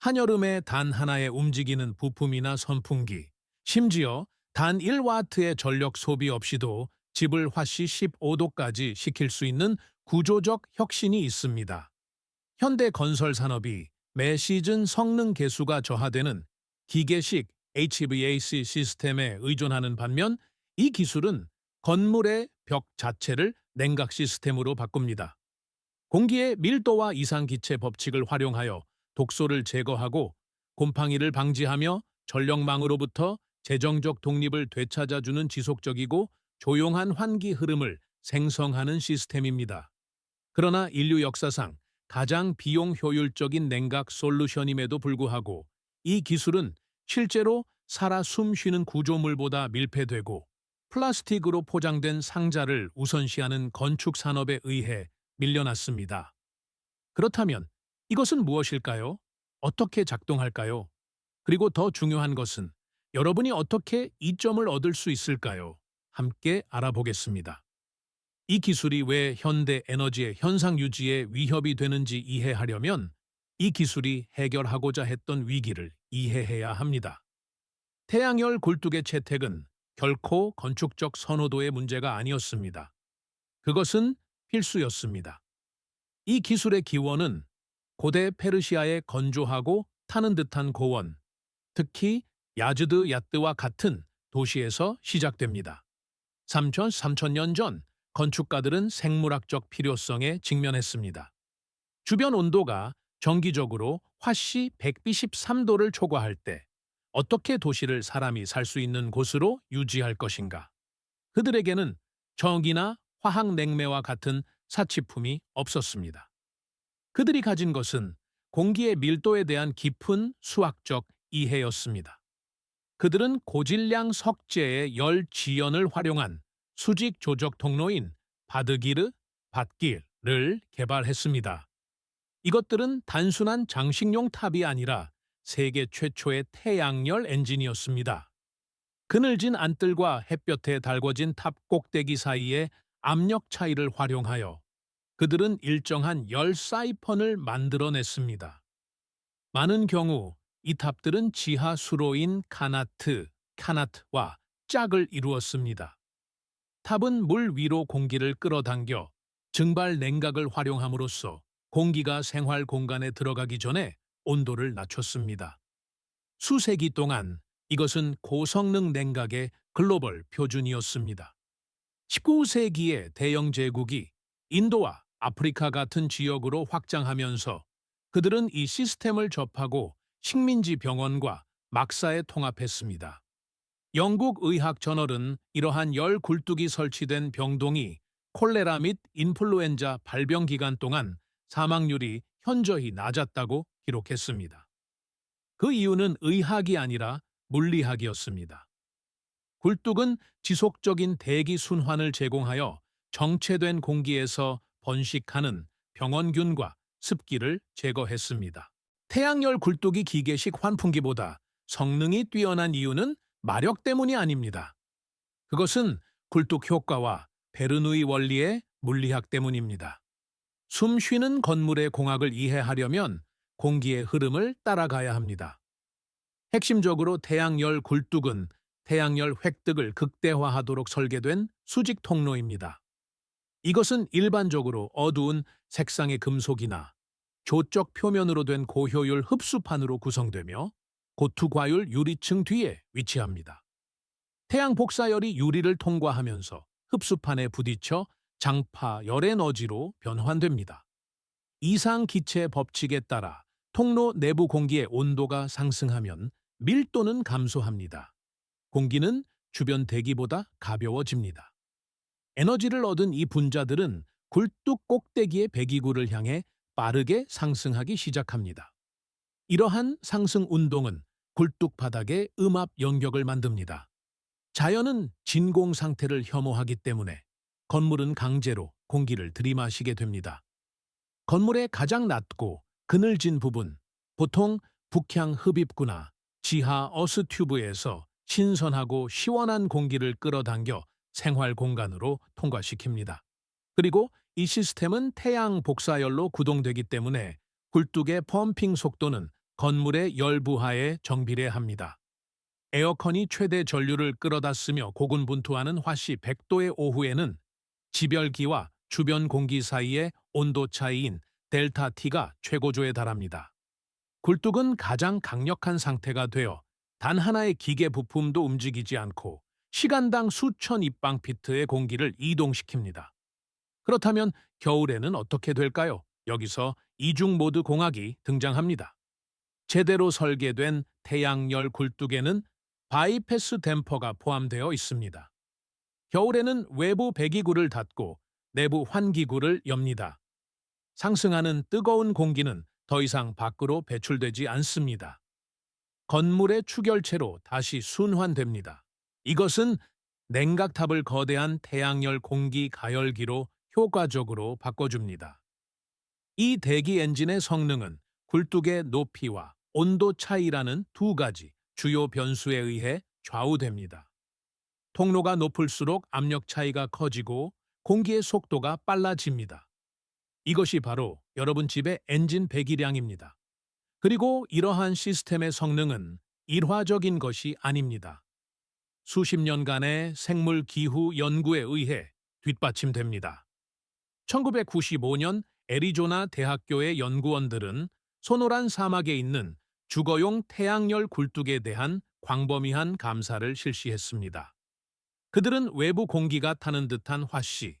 한여름에 단 하나의 움직이는 부품이나 선풍기, 심지어 단 1와트의 전력 소비 없이도 집을 화씨 15도까지 식힐 수 있는 구조적 혁신이 있습니다. 현대 건설 산업이 매 시즌 성능 개수가 저하되는 기계식 HVAC 시스템에 의존하는 반면 이 기술은 건물의 벽 자체를 냉각 시스템으로 바꿉니다. 공기의 밀도와 이상기체 법칙을 활용하여 독소를 제거하고 곰팡이를 방지하며 전력망으로부터 재정적 독립을 되찾아주는 지속적이고 조용한 환기 흐름을 생성하는 시스템입니다. 그러나 인류 역사상 가장 비용 효율적인 냉각 솔루션임에도 불구하고 이 기술은 실제로 살아 숨쉬는 구조물보다 밀폐되고 플라스틱으로 포장된 상자를 우선시하는 건축 산업에 의해 밀려났습니다. 그렇다면 이것은 무엇일까요? 어떻게 작동할까요? 그리고 더 중요한 것은 여러분이 어떻게 이점을 얻을 수 있을까요? 함께 알아보겠습니다. 이 기술이 왜 현대 에너지의 현상 유지에 위협이 되는지 이해하려면 이 기술이 해결하고자 했던 위기를 이해해야 합니다. 태양열 굴뚝의 채택은 결코 건축적 선호도의 문제가 아니었습니다. 그것은 필수였습니다. 이 기술의 기원은 고대 페르시아의 건조하고 타는 듯한 고원, 특히 야즈드 야트와 같은 도시에서 시작됩니다. 3,000년 전 건축가들은 생물학적 필요성에 직면했습니다. 주변 온도가 정기적으로 화씨 123도를 초과할 때 어떻게 도시를 사람이 살 수 있는 곳으로 유지할 것인가? 그들에게는 전기나 화학 냉매와 같은 사치품이 없었습니다. 그들이 가진 것은 공기의 밀도에 대한 깊은 수학적 이해였습니다. 그들은 고질량 석재의 열 지연을 활용한 수직 조적 통로인 바드기르, 밧길을 개발했습니다. 이것들은 단순한 장식용 탑이 아니라 세계 최초의 태양열 엔진이었습니다. 그늘진 안뜰과 햇볕에 달궈진 탑 꼭대기 사이의 압력 차이를 활용하여 그들은 일정한 열 사이펀을 만들어냈습니다. 많은 경우 이 탑들은 지하 수로인 카나트와 짝을 이루었습니다. 탑은 물 위로 공기를 끌어당겨 증발 냉각을 활용함으로써 공기가 생활 공간에 들어가기 전에 온도를 낮췄습니다. 수세기 동안 이것은 고성능 냉각의 글로벌 표준이었습니다. 19세기에 대영 제국이 인도와 아프리카 같은 지역으로 확장하면서 그들은 이 시스템을 접하고 식민지 병원과 막사에 통합했습니다. 영국 의학 저널은 이러한 열 굴뚝이 설치된 병동이 콜레라 및 인플루엔자 발병 기간 동안 사망률이 현저히 낮았다고 기록했습니다. 그 이유는 의학이 아니라 물리학이었습니다. 굴뚝은 지속적인 대기 순환을 제공하여 정체된 공기에서 번식하는 병원균과 습기를 제거했습니다. 태양열 굴뚝이 기계식 환풍기보다 성능이 뛰어난 이유는 마력 때문이 아닙니다. 그것은 굴뚝 효과와 베르누이 원리의 물리학 때문입니다. 숨 쉬는 건물의 공학을 이해하려면 공기의 흐름을 따라가야 합니다. 핵심적으로 태양열 굴뚝은 태양열 획득을 극대화하도록 설계된 수직 통로입니다. 이것은 일반적으로 어두운 색상의 금속이나 조적 표면으로 된 고효율 흡수판으로 구성되며 고투과율 유리층 뒤에 위치합니다. 태양 복사열이 유리를 통과하면서 흡수판에 부딪혀 장파 열 에너지로 변환됩니다. 이상 기체 법칙에 따라 통로 내부 공기의 온도가 상승하면 밀도는 감소합니다. 공기는 주변 대기보다 가벼워집니다. 에너지를 얻은 이 분자들은 굴뚝 꼭대기의 배기구를 향해 빠르게 상승하기 시작합니다. 이러한 상승 운동은 굴뚝 바닥에 음압 영역을 만듭니다. 자연은 진공 상태를 혐오하기 때문에 건물은 강제로 공기를 들이마시게 됩니다. 건물의 가장 낮고 그늘진 부분, 보통 북향 흡입구나 지하 어스 튜브에서 신선하고 시원한 공기를 끌어당겨 생활 공간으로 통과시킵니다. 그리고 이 시스템은 태양 복사열로 구동되기 때문에 굴뚝의 펌핑 속도는 건물의 열 부하에 정비례합니다. 에어컨이 최대 전류를 끌어다 쓰며 고군분투하는 화씨 100도의 오후에는 지별기와 주변 공기 사이의 온도 차이인 델타 T가 최고조에 달합니다. 굴뚝은 가장 강력한 상태가 되어 단 하나의 기계 부품도 움직이지 않고 시간당 수천 입방피트의 공기를 이동시킵니다. 그렇다면 겨울에는 어떻게 될까요? 여기서 이중 모드 공학이 등장합니다. 제대로 설계된 태양열 굴뚝에는 바이패스 댐퍼가 포함되어 있습니다. 겨울에는 외부 배기구를 닫고 내부 환기구를 엽니다. 상승하는 뜨거운 공기는 더 이상 밖으로 배출되지 않습니다. 건물의 추결체로 다시 순환됩니다. 이것은 냉각탑을 거대한 태양열 공기 가열기로 효과적으로 바꿔줍니다. 이 대기 엔진의 성능은 굴뚝의 높이와 온도 차이라는 두 가지 주요 변수에 의해 좌우됩니다. 통로가 높을수록 압력 차이가 커지고 공기의 속도가 빨라집니다. 이것이 바로 여러분 집의 엔진 배기량입니다. 그리고 이러한 시스템의 성능은 일화적인 것이 아닙니다. 수십 년간의 생물 기후 연구에 의해 뒷받침됩니다. 1995년 애리조나 대학교의 연구원들은 소노란 사막에 있는 주거용 태양열 굴뚝에 대한 광범위한 감사를 실시했습니다. 그들은 외부 공기가 타는 듯한 화씨,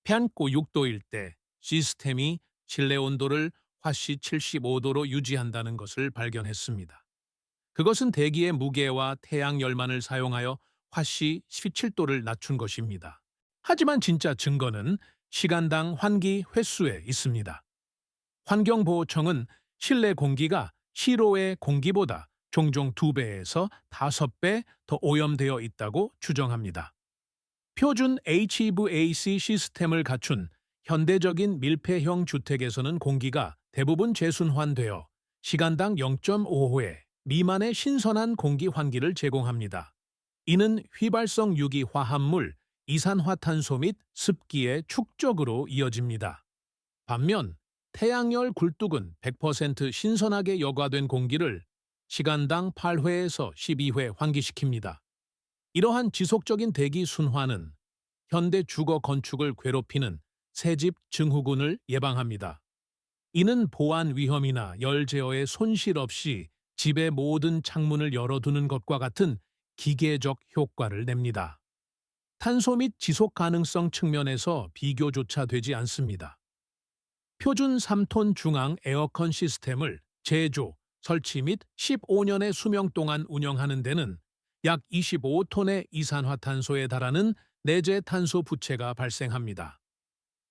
펜고 6도일 때 시스템이 실내 온도를 화씨 75도로 유지한다는 것을 발견했습니다. 그것은 대기의 무게와 태양 열만을 사용하여 화씨 17도를 낮춘 것입니다. 하지만 진짜 증거는 시간당 환기 횟수에 있습니다. 환경보호청은 실내 공기가 실외 공기보다 종종 2배에서 5배 더 오염되어 있다고 추정합니다. 표준 HVAC 시스템을 갖춘 현대적인 밀폐형 주택에서는 공기가 대부분 재순환되어 시간당 0.5회 미만의 신선한 공기 환기를 제공합니다. 이는 휘발성 유기 화합물, 이산화탄소 및 습기의 축적으로 이어집니다. 반면 태양열 굴뚝은 100% 신선하게 여과된 공기를 시간당 8회에서 12회 환기시킵니다. 이러한 지속적인 대기 순환은 현대 주거 건축을 괴롭히는 새집 증후군을 예방합니다. 이는 보안 위험이나 열 제어에 손실 없이 집의 모든 창문을 열어두는 것과 같은 기계적 효과를 냅니다. 탄소 및 지속 가능성 측면에서 비교조차 되지 않습니다. 표준 3톤 중앙 에어컨 시스템을 제조, 설치 및 15년의 수명 동안 운영하는 데는 약 25톤의 이산화탄소에 달하는 내재 탄소 부채가 발생합니다.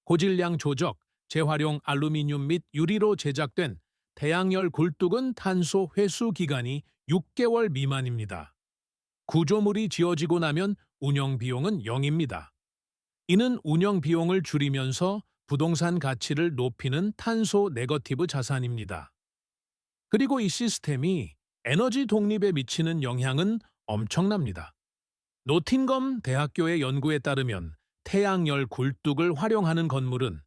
고질량 조적, 재활용 알루미늄 및 유리로 제작된 태양열 굴뚝은 탄소 회수 기간이 6개월 미만입니다. 구조물이 지어지고 나면 운영 비용은 0입니다. 이는 운영 비용을 줄이면서 부동산 가치를 높이는 탄소 네거티브 자산입니다. 그리고 이 시스템이 에너지 독립에 미치는 영향은 엄청납니다. 노팅엄 대학교의 연구에 따르면 태양열 굴뚝을 활용하는 건물은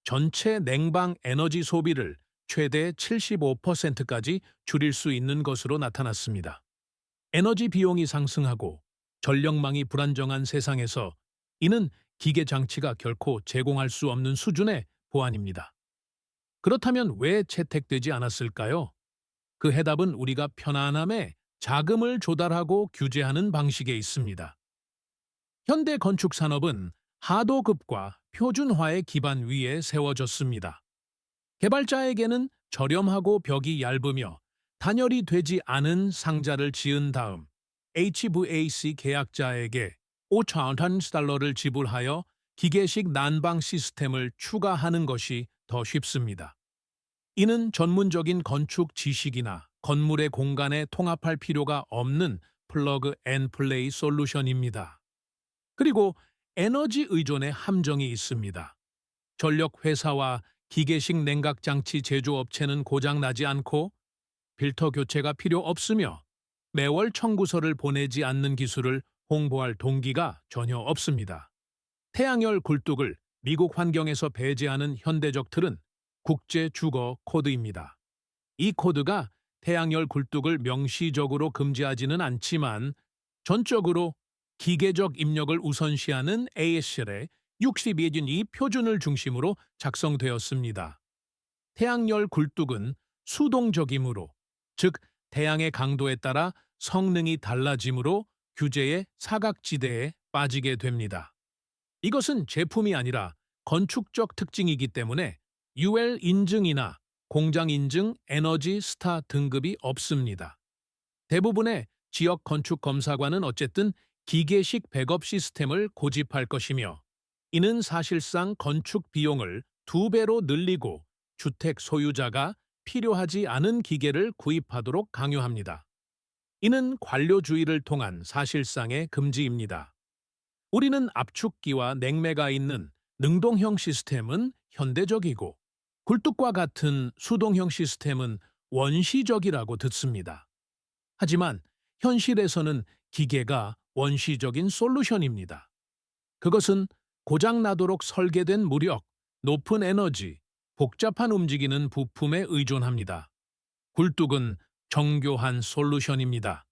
전체 냉방 에너지 소비를 최대 75%까지 줄일 수 있는 것으로 나타났습니다. 에너지 비용이 상승하고 전력망이 불안정한 세상에서 이는 기계 장치가 결코 제공할 수 없는 수준의 보안입니다. 그렇다면 왜 채택되지 않았을까요? 그 해답은 우리가 편안함에 자금을 조달하고 규제하는 방식에 있습니다. 현대 건축 산업은 하도급과 표준화의 기반 위에 세워졌습니다. 개발자에게는 저렴하고 벽이 얇으며 단열이 되지 않은 상자를 지은 다음 HVAC 계약자에게 5,000 달러를 지불하여 기계식 난방 시스템을 추가하는 것이 더 쉽습니다. 이는 전문적인 건축 지식이나 건물의 공간에 통합할 필요가 없는 플러그 앤 플레이 솔루션입니다. 그리고 에너지 의존의 함정이 있습니다. 전력 회사와 기계식 냉각장치 제조업체는 고장나지 않고 필터 교체가 필요 없으며 매월 청구서를 보내지 않는 기술을 홍보할 동기가 전혀 없습니다. 태양열 굴뚝을 미국 환경에서 배제하는 현대적 틀은 국제 주거 코드입니다. 이 코드가 태양열 굴뚝을 명시적으로 금지하지는 않지만 전적으로 기계적 입력을 우선시하는 ASL의 62이 표준을 중심으로 작성되었습니다. 태양열 굴뚝은 수동적이므로, 즉 태양의 강도에 따라 성능이 달라지므로 규제의 사각지대에 빠지게 됩니다. 이것은 제품이 아니라 건축적 특징이기 때문에 UL 인증이나 공장 인증 에너지 스타 등급이 없습니다. 대부분의 지역 건축 검사관은 어쨌든 기계식 백업 시스템을 고집할 것이며, 이는 사실상 건축 비용을 2배로 늘리고 주택 소유자가 필요하지 않은 기계를 구입하도록 강요합니다. 이는 관료주의를 통한 사실상의 금지입니다. 우리는 압축기와 냉매가 있는 능동형 시스템은 현대적이고 굴뚝과 같은 수동형 시스템은 원시적이라고 듣습니다. 하지만 현실에서는 기계가 원시적인 솔루션입니다. 그것은 고장나도록 설계된 무력, 높은 에너지, 복잡한 움직이는 부품에 의존합니다. 굴뚝은 정교한 솔루션입니다.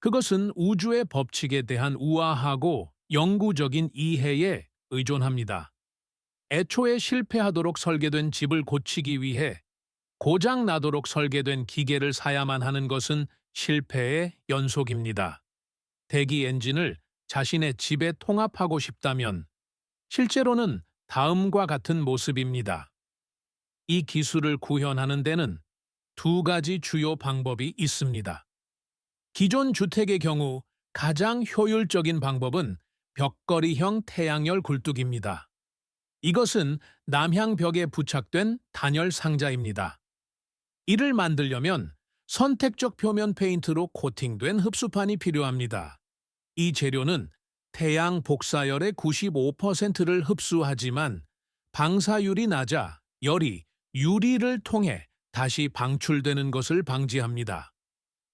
그것은 우주의 법칙에 대한 우아하고 영구적인 이해에 의존합니다. 애초에 실패하도록 설계된 집을 고치기 위해 고장 나도록 설계된 기계를 사야만 하는 것은 실패의 연속입니다. 대기 엔진을 자신의 집에 통합하고 싶다면 실제로는 다음과 같은 모습입니다. 이 기술을 구현하는 데는 2가지 주요 방법이 있습니다. 기존 주택의 경우 가장 효율적인 방법은 벽걸이형 태양열 굴뚝입니다. 이것은 남향벽에 부착된 단열 상자입니다. 이를 만들려면 선택적 표면 페인트로 코팅된 흡수판이 필요합니다. 이 재료는 태양 복사열의 95%를 흡수하지만 방사율이 낮아 열이 유리를 통해 다시 방출되는 것을 방지합니다.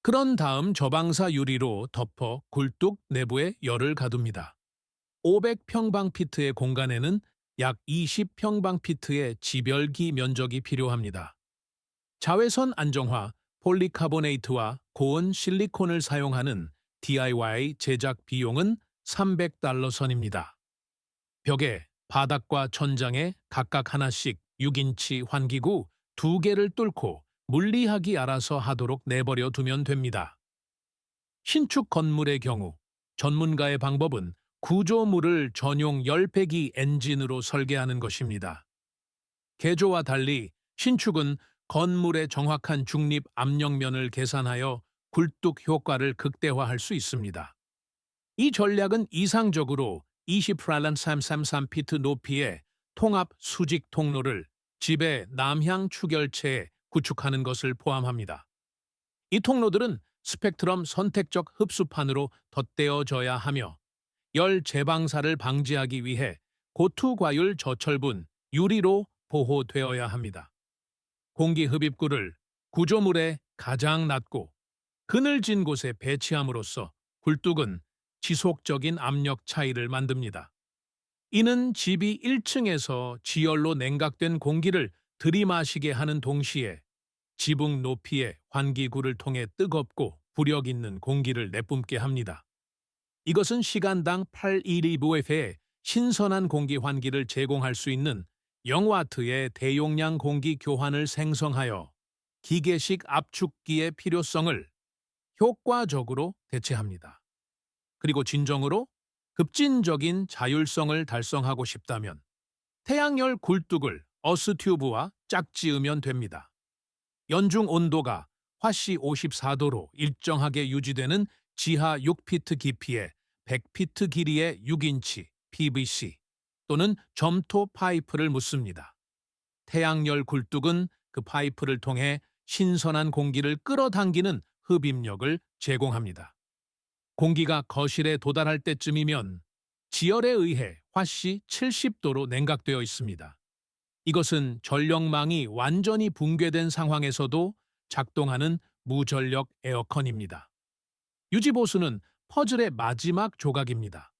그런 다음 저방사 유리로 덮어 굴뚝 내부에 열을 가둡니다. 500평방피트의 공간에는 약 20평방피트의 지별기 면적이 필요합니다. 자외선 안정화 폴리카보네이트와 고온 실리콘을 사용하는 DIY 제작 비용은 $300 선입니다. 벽에 바닥과 천장에 각각 하나씩 6인치 환기구 2개를 뚫고 물리학이 알아서 하도록 내버려 두면 됩니다. 신축 건물의 경우 전문가의 방법은 구조물을 전용 열배기 엔진으로 설계하는 것입니다. 개조와 달리 신축은 건물의 정확한 중립 압력면을 계산하여 굴뚝 효과를 극대화할 수 있습니다. 이 전략은 이상적으로 20.333피트 높이의 통합 수직 통로를 집의 남향 추결체에 구축하는 것을 포함합니다. 이 통로들은 스펙트럼 선택적 흡수판으로 덧대어져야 하며 열 재방사를 방지하기 위해 고투과율 저철분 유리로 보호되어야 합니다. 공기 흡입구를 구조물의 가장 낮고 그늘진 곳에 배치함으로써 굴뚝은 지속적인 압력 차이를 만듭니다. 이는 집이 1층에서 지열로 냉각된 공기를 들이마시게 하는 동시에 지붕 높이의 환기구를 통해 뜨겁고 부력 있는 공기를 내뿜게 합니다. 이것은 시간당 8mV의 신선한 공기 환기를 제공할 수 있는 0W의 대용량 공기 교환을 생성하여 기계식 압축기의 필요성을 효과적으로 대체합니다. 그리고 진정으로 급진적인 자율성을 달성하고 싶다면 태양열 굴뚝을 어스튜브와 짝지으면 됩니다. 연중 온도가 화씨 54도로 일정하게 유지되는 지하 6피트 깊이에 100피트 길이의 6인치 PVC 또는 점토 파이프를 묻습니다. 태양열 굴뚝은 그 파이프를 통해 신선한 공기를 끌어당기는 흡입력을 제공합니다. 공기가 거실에 도달할 때쯤이면 지열에 의해 화씨 70도로 냉각되어 있습니다. 이것은 전력망이 완전히 붕괴된 상황에서도 작동하는 무전력 에어컨입니다. 유지보수는 퍼즐의 마지막 조각입니다.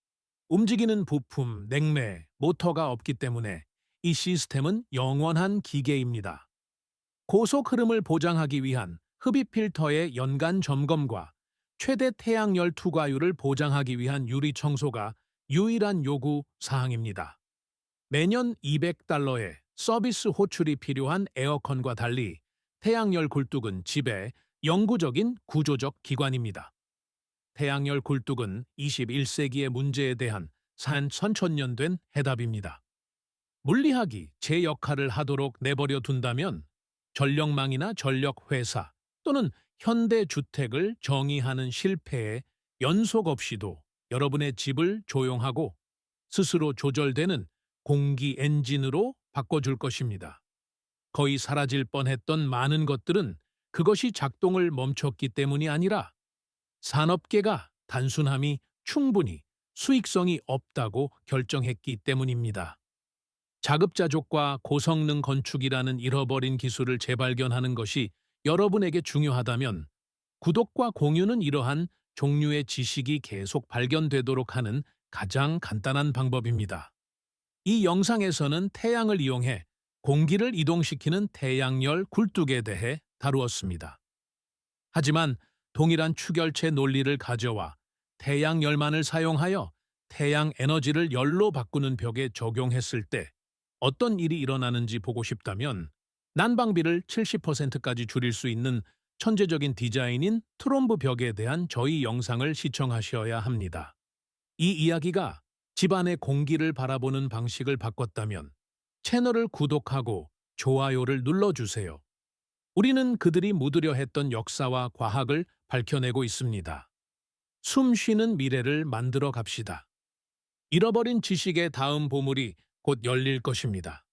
움직이는 부품, 냉매, 모터가 없기 때문에 이 시스템은 영원한 기계입니다. 고속 흐름을 보장하기 위한 흡입 필터의 연간 점검과 최대 태양열 투과율을 보장하기 위한 유리 청소가 유일한 요구 사항입니다. 매년 $200의 서비스 호출이 필요한 에어컨과 달리 태양열 굴뚝은 집의 영구적인 구조적 기관입니다. 태양열 굴뚝은 21세기의 문제에 대한 선천년 된 해답입니다. 물리학이 제 역할을 하도록 내버려 둔다면 전력망이나 전력회사 또는 현대주택을 정의하는 실패의 연속 없이도 여러분의 집을 조용하고 스스로 조절되는 공기 엔진으로 바꿔줄 것입니다. 거의 사라질 뻔했던 많은 것들은 그것이 작동을 멈췄기 때문이 아니라 산업계가 단순함이 충분히 수익성이 없다고 결정했기 때문입니다. 자급자족과 고성능 건축이라는 잃어버린 기술을 재발견하는 것이 여러분에게 중요하다면 구독과 공유는 이러한 종류의 지식이 계속 발견되도록 하는 가장 간단한 방법입니다. 이 영상에서는 태양을 이용해 공기를 이동시키는 태양열 굴뚝에 대해 다루었습니다. 하지만 동일한 추결체 논리를 가져와 태양열만을 사용하여 태양 에너지를 열로 바꾸는 벽에 적용했을 때 어떤 일이 일어나는지 보고 싶다면 난방비를 70%까지 줄일 수 있는 천재적인 디자인인 트롬브 벽에 대한 저희 영상을 시청하셔야 합니다. 이 이야기가 집안의 공기를 바라보는 방식을 바꿨다면 채널을 구독하고 좋아요를 눌러주세요. 우리는 그들이 묻으려 했던 역사와 과학을 밝혀내고 있습니다. 숨 쉬는 미래를 만들어 갑시다. 잃어버린 지식의 다음 보물이 곧 열릴 것입니다.